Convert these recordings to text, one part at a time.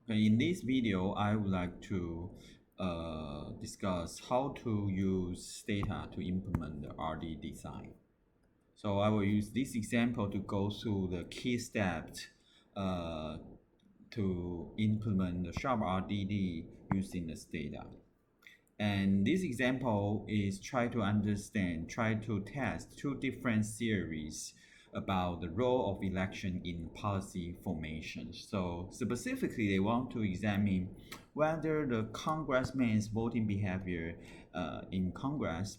In this video, I would like to discuss how to use data to implement the RD design. So I will use this example to go through the key steps uh, to implement the sharp RDD using this data. And this example is try to test two different theories about the role of election in policy formation. So specifically, they want to examine whether the congressman's voting behavior in Congress,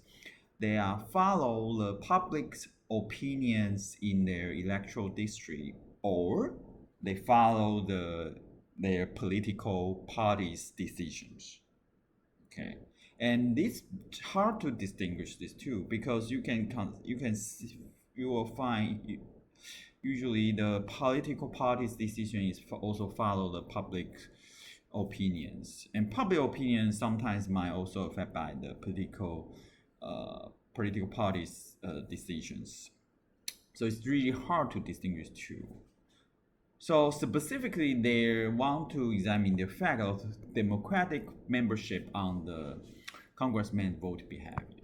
they follow the public's opinions in their electoral district, or they follow their political party's decisions. Okay, and it's hard to distinguish these two because you will find usually the political party's decision is also follow the public opinions, and public opinions sometimes might also affect by the political parties' decisions. So it's really hard to distinguish two. So specifically, they want to examine the effect of democratic membership on the congressman vote behavior.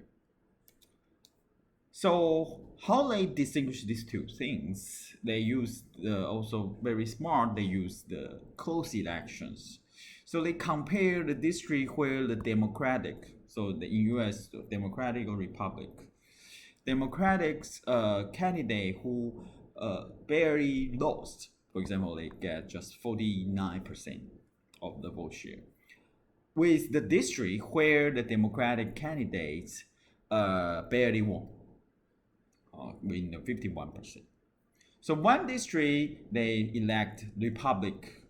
So how they distinguish these two things? They use also very smart. They use the close elections. So they compare the district where the Democratic, so the in U.S. Democratic or Republic, Democratic candidate who barely lost. For example, they get just 49% of the vote share, with the district where the Democratic candidates barely won, with 51%. So one district they elect Republic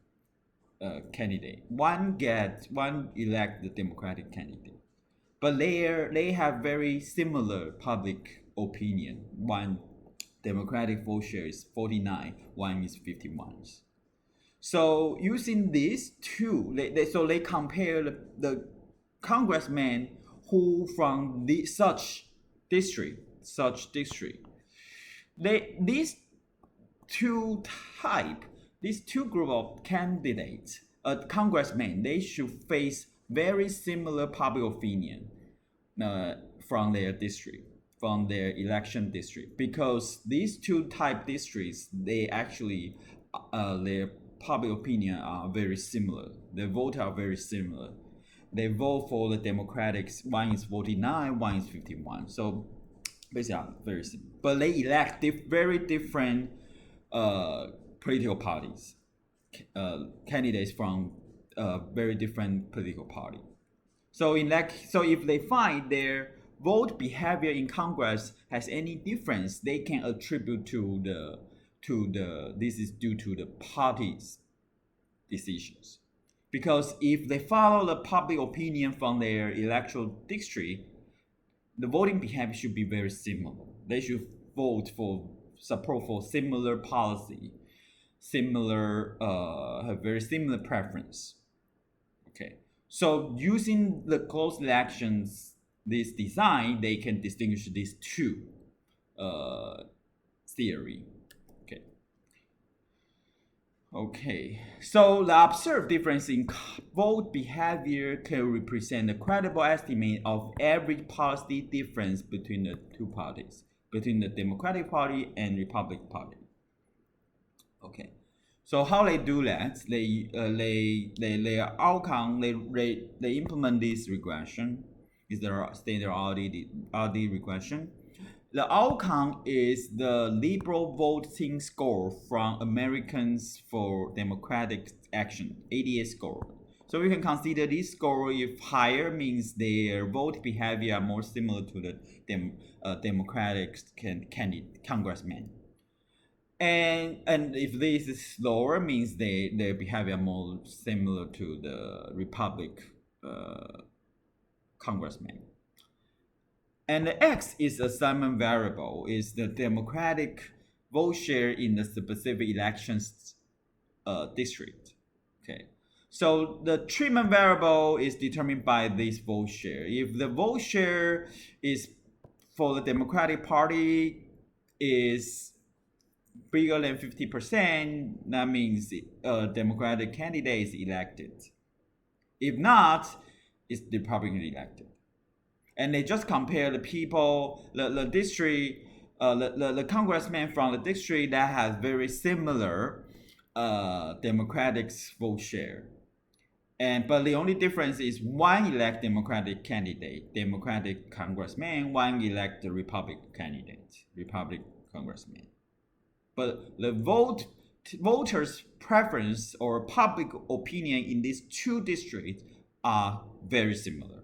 candidate, one elect the Democratic candidate, but they have very similar public opinion. One Democratic vote share is 49, one is 51. So using these two, they compare the congressman who from such district. These two type, these two group of candidates, congressmen, they should face very similar public opinion from their district, from their election district, because these two type districts, they actually their public opinion are very similar. Their vote are very similar. They vote for the Democrats. One is 49, one is 51. So basically, very similar. But they elect very different political parties, candidates from very different political party. So so if they find their vote behavior in Congress has any difference, they can attribute to the this is due to the party's decisions. Because if they follow the public opinion from their electoral district, the voting behavior should be very similar. They should vote for support for similar policy, have very similar preference. Okay, so using the close elections, this design, they can distinguish these two theory. Okay. Okay, so the observed difference in vote behavior can represent a credible estimate of average policy difference between the two parties, between the Democratic Party and Republican Party. Okay, so how they do that? They outcome they implement this regression. Is their standard RD regression. The outcome is the liberal voting score from Americans for Democratic Action, ADS score. So we can consider this score, if higher, means their vote behavior are more similar to the Democratic congressman. And if this is lower, means their behavior more similar to the Republic congressman. And the X is assignment variable, is the Democratic vote share in the specific elections district. Okay, so the treatment variable is determined by this vote share. If the vote share is for the Democratic Party is bigger than 50%, that means a Democratic candidate is elected. If not, it's Republican elected. And they just compare the people, the district, the congressman from the district that has very similar Democratic vote share. But the only difference is one elect Democratic candidate, Democratic congressman, one elect the Republican candidate, Republican congressman. But the voters' preference or public opinion in these two districts are very similar.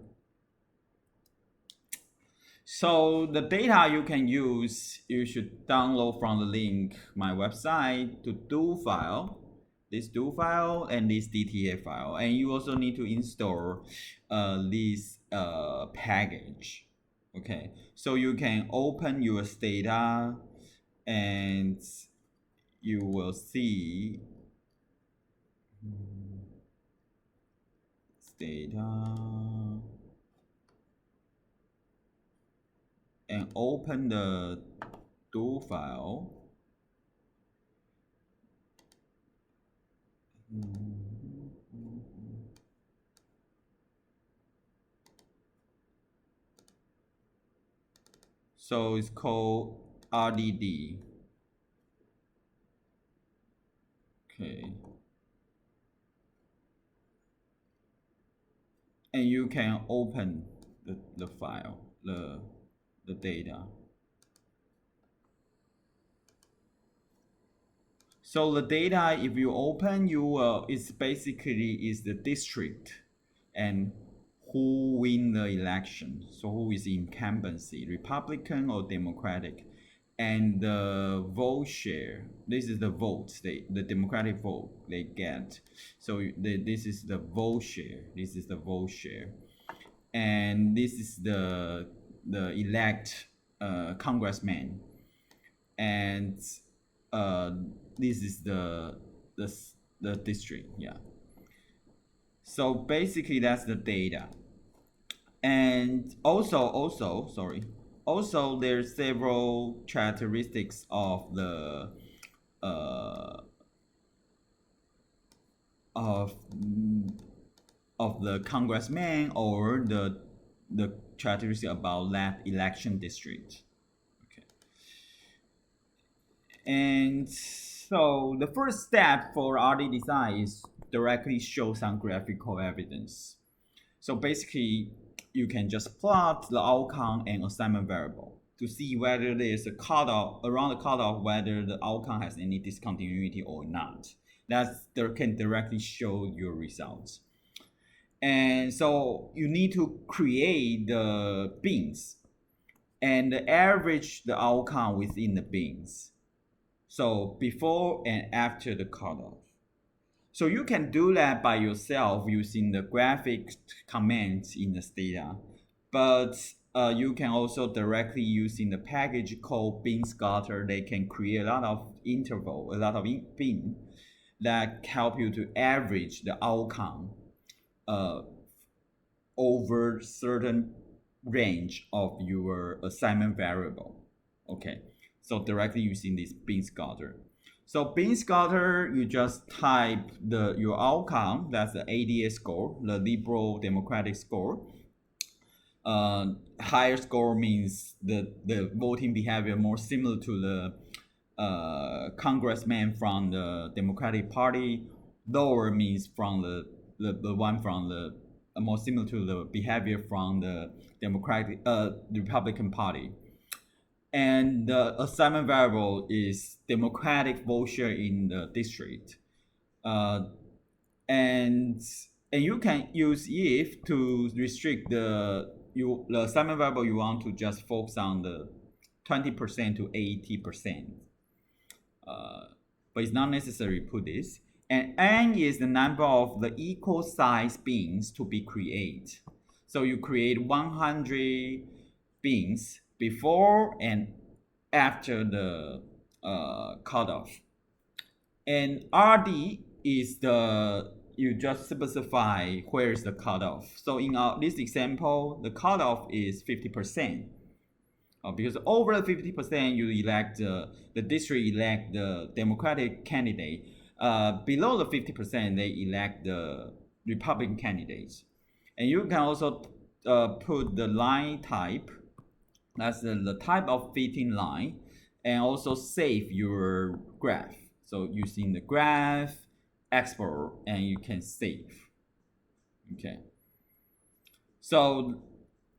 So the data you can use, you should download from the link my website to do file, this do file and this DTA file, and you also need to install this package. Okay, so you can open your data and you will see data and open the do file. So it's called RDD. Okay. And you can open the file, the data. So the data, if you open, it's basically is the district and who win the election. So who is incumbency, Republican or Democratic, and the vote share. This is the votes the Democratic vote they get. So this is the vote share. This is the vote share, and this is the elect congressman, and this is the district. Yeah. So basically that's the data. And also there's several characteristics of the of the congressman or the characteristic about that election district. Okay. And so the first step for RD design is directly show some graphical evidence. So basically, you can just plot the outcome and assignment variable to see whether there's a cutoff, around the cutoff, whether the outcome has any discontinuity or not. That can directly show your results. And so you need to create the bins and average the outcome within the bins. So before and after the cutoff. So you can do that by yourself using the graphic commands in the data, but you can also directly using the package called bin scatter. They can create a lot of interval, a lot of bin that help you to average the outcome over certain range of your assignment variable. Okay, so directly using this bin scatter. So bin scatter, you just type your outcome, that's the ADS score, the Liberal Democratic score. Higher score means the voting behavior more similar to the congressman from the Democratic Party. Lower means from the one from the more similar to the behavior from the Republican Party. And the assignment variable is Democratic vote share in the district. And you can use if to restrict the assignment variable you want to just focus on the 20% to 80%. But it's not necessary to put this. And n is the number of the equal size bins to be created. So you create 100 bins before and after the cutoff. And RD is you just specify where is the cutoff. So in this example, the cutoff is 50%. Because over 50% you elect the district elect the Democratic candidate. Below the 50% they elect the Republican candidates. And you can also put the line type, that's the type of fitting line, and also save your graph. So using the graph, export, and you can save. Okay. So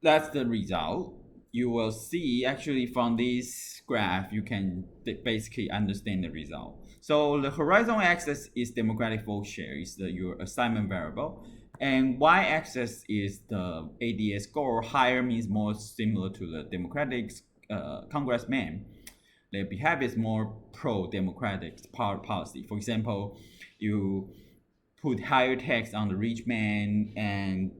that's the result. You will see actually from this graph, you can basically understand the result. So the horizontal axis is democratic vote share, is your assignment variable. And y-axis is the ADS score. Higher means more similar to the Democratic congressman. Their behavior is more pro-democratic policy. For example, you put higher tax on the rich man and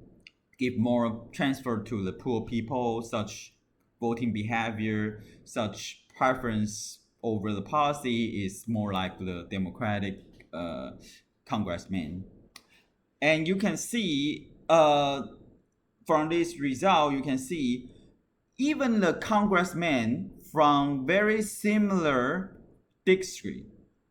give more transfer to the poor people, such voting behavior, such preference over the policy is more like the Democratic congressman. And you can see from this result, you can see even the congressmen from very similar district,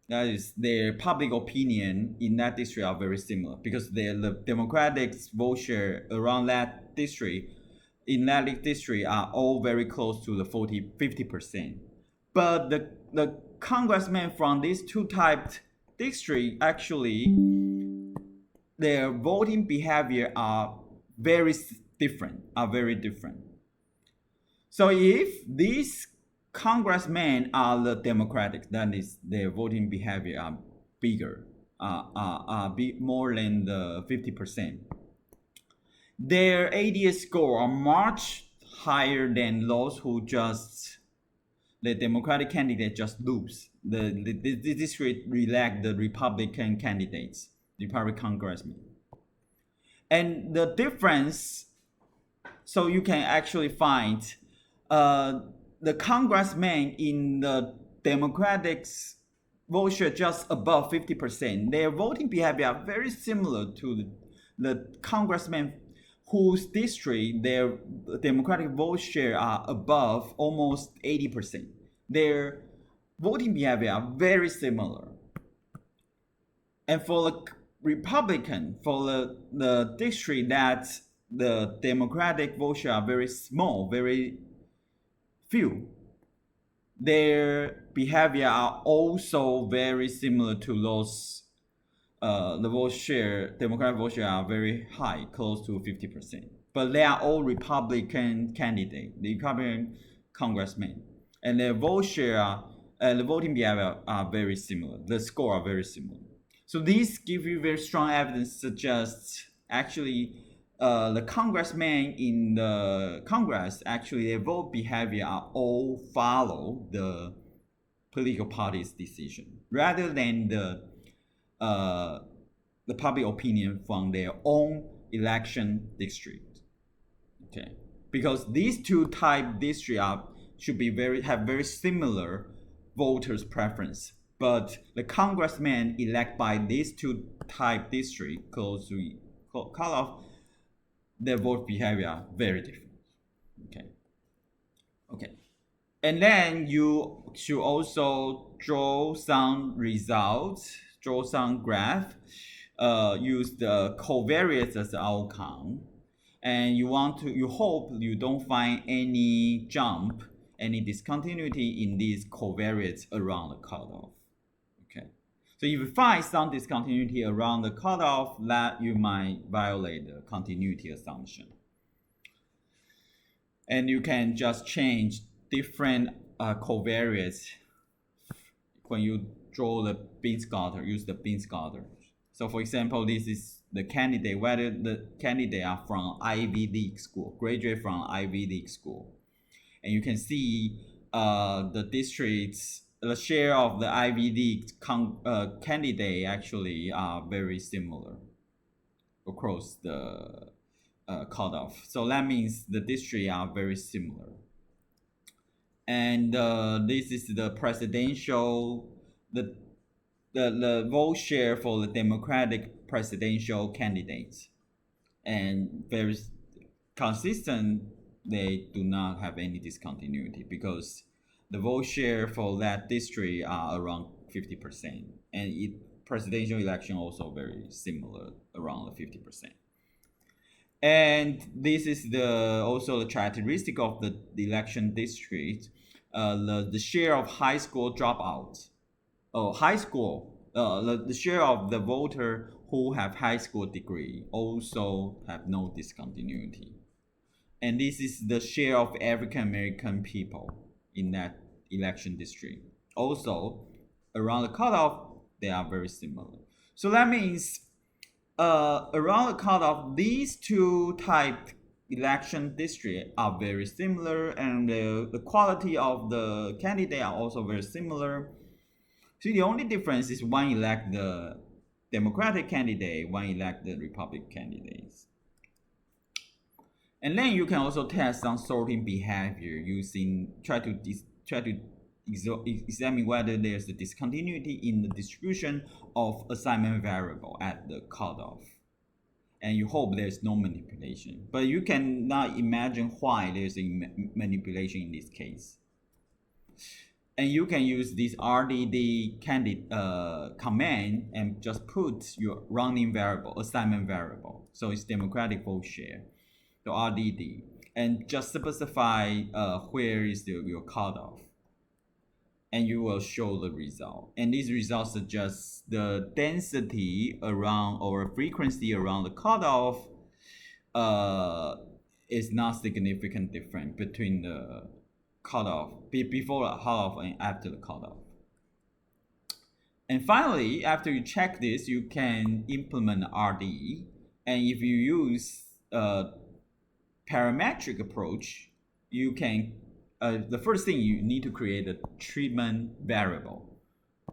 that is, their public opinion in that district are very similar because the Democratic vote share around that district, in that district, are all very close to the 50%. But the congressmen from these two typed districts actually, their voting behavior are very different. So if these congressmen are the Democratic, that is, their voting behavior are bigger, more than the 50%. Their ADS score are much higher than those who just, the Democratic candidate just lose. The district elect the Republican candidates, Republican congressmen. And the difference, so you can actually find the congressmen in the Democrats vote share just above 50%. Their voting behavior are very similar to the congressmen whose district their Democratic vote share are above almost 80%. Their voting behavior are very similar. And for the Republican, for the district that the Democratic vote share are very small, very few, their behavior are also very similar to those the vote share, Democratic vote share are very high, close to 50%. But they are all Republican candidates, the Republican congressmen, and their vote share, the voting behavior are very similar. The score are very similar. So these give you very strong evidence suggests actually the congressmen in the Congress, actually their vote behavior are all follow the political party's decision rather than the public opinion from their own election district. Okay, because these two type districts should be have very similar voters' preference, but the congressmen elect by these two type district close to cut off, their vote behavior are very different. Okay. And then you should also draw some results, draw some graph, use the covariates as the outcome, and you hope you don't find any jump, any discontinuity in these covariates around the cutoff. Okay. So if you find some discontinuity around the cutoff, that you might violate the continuity assumption. And you can just change different covariates when you draw the bean scatter, use the bean scatter. So for example, this is the candidate, whether the candidate are from Ivy League school, graduate from Ivy League school. And you can see the districts, the share of the Ivy League candidate actually are very similar across the cutoff. So that means the districts are very similar. And this is the presidential, the vote share for the Democratic presidential candidates, and very consistent they do not have any discontinuity because the vote share for that district are around 50%, and presidential election also very similar, around 50%. And this is also the characteristic of the election district. The share of high school dropouts, the share of the voter who have high school degree also have no discontinuity. And this is the share of African American people in that election district. Also, around the cutoff, they are very similar. So that means around the cutoff, these two type election districts are very similar, and the quality of the candidate are also very similar. So the only difference is one elect the Democratic candidate, one elect the Republican candidates. And then you can also test some sorting behavior using try to examine whether there's a discontinuity in the distribution of assignment variable at the cutoff. And you hope there's no manipulation, but you cannot imagine why there's a manipulation in this case. And you can use this RDD command and just put your rounding variable, assignment variable. So it's democratic vote share, the RDD, and just specify where is your cutoff. And you will show the result. And these results suggest the density around or frequency around the cutoff is not significant different between the cutoff, before the cutoff and after the cutoff. And finally, after you check this, you can implement RDE. And if you use a parametric approach, you can the first thing you need to create a treatment variable.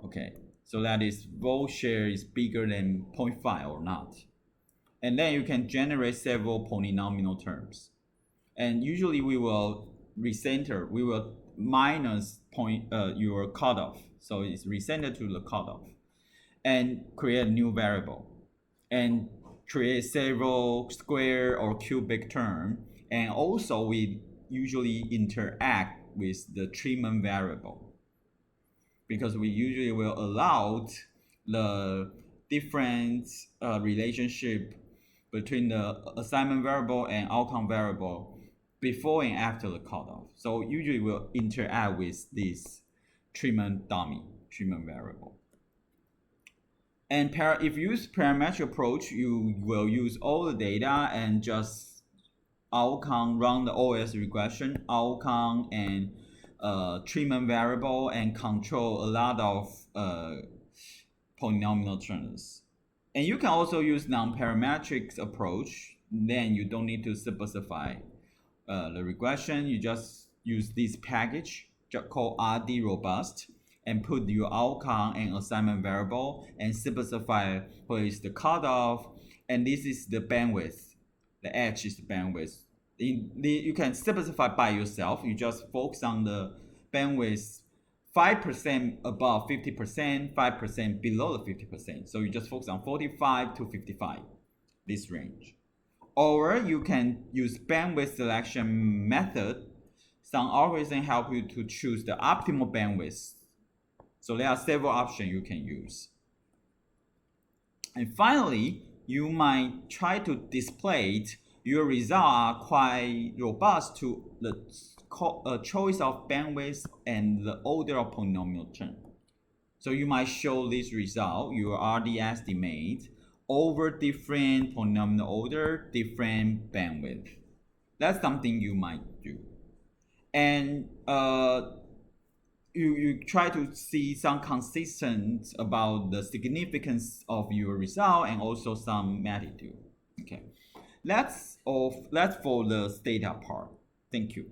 Okay, so that is vote share is bigger than 0.5 or not. And then you can generate several polynomial terms. And usually we will recenter, we will minus your cutoff. So it's recenter to the cutoff. And create a new variable. And create several square or cubic term. And also we usually interact with the treatment variable, because we usually will allow the different relationship between the assignment variable and outcome variable before and after the cutoff. So usually we'll interact with this treatment variable. And if you use parametric approach, you will use all the data and just outcome, run the OS regression, outcome and treatment variable, and control a lot of polynomial terms. And you can also use non-parametric approach. Then you don't need to specify the regression. You just use this package called RD robust and put your outcome and assignment variable and specify what is the cutoff, and this is the bandwidth. The edge is the bandwidth. You can specify by yourself. You just focus on the bandwidth 5% above 50%, 5% below the 50%. So you just focus on 45 to 55, this range. Or you can use bandwidth selection method. Some algorithms help you to choose the optimal bandwidth. So there are several options you can use. And finally, you might try to display your results are quite robust to the choice of bandwidth and the order of polynomial term. So you might show this result, your RD estimate, over different polynomial order, different bandwidth. That's something you might do. And you try to see some consistency about the significance of your result and also some magnitude. Okay. That's for the data part. Thank you.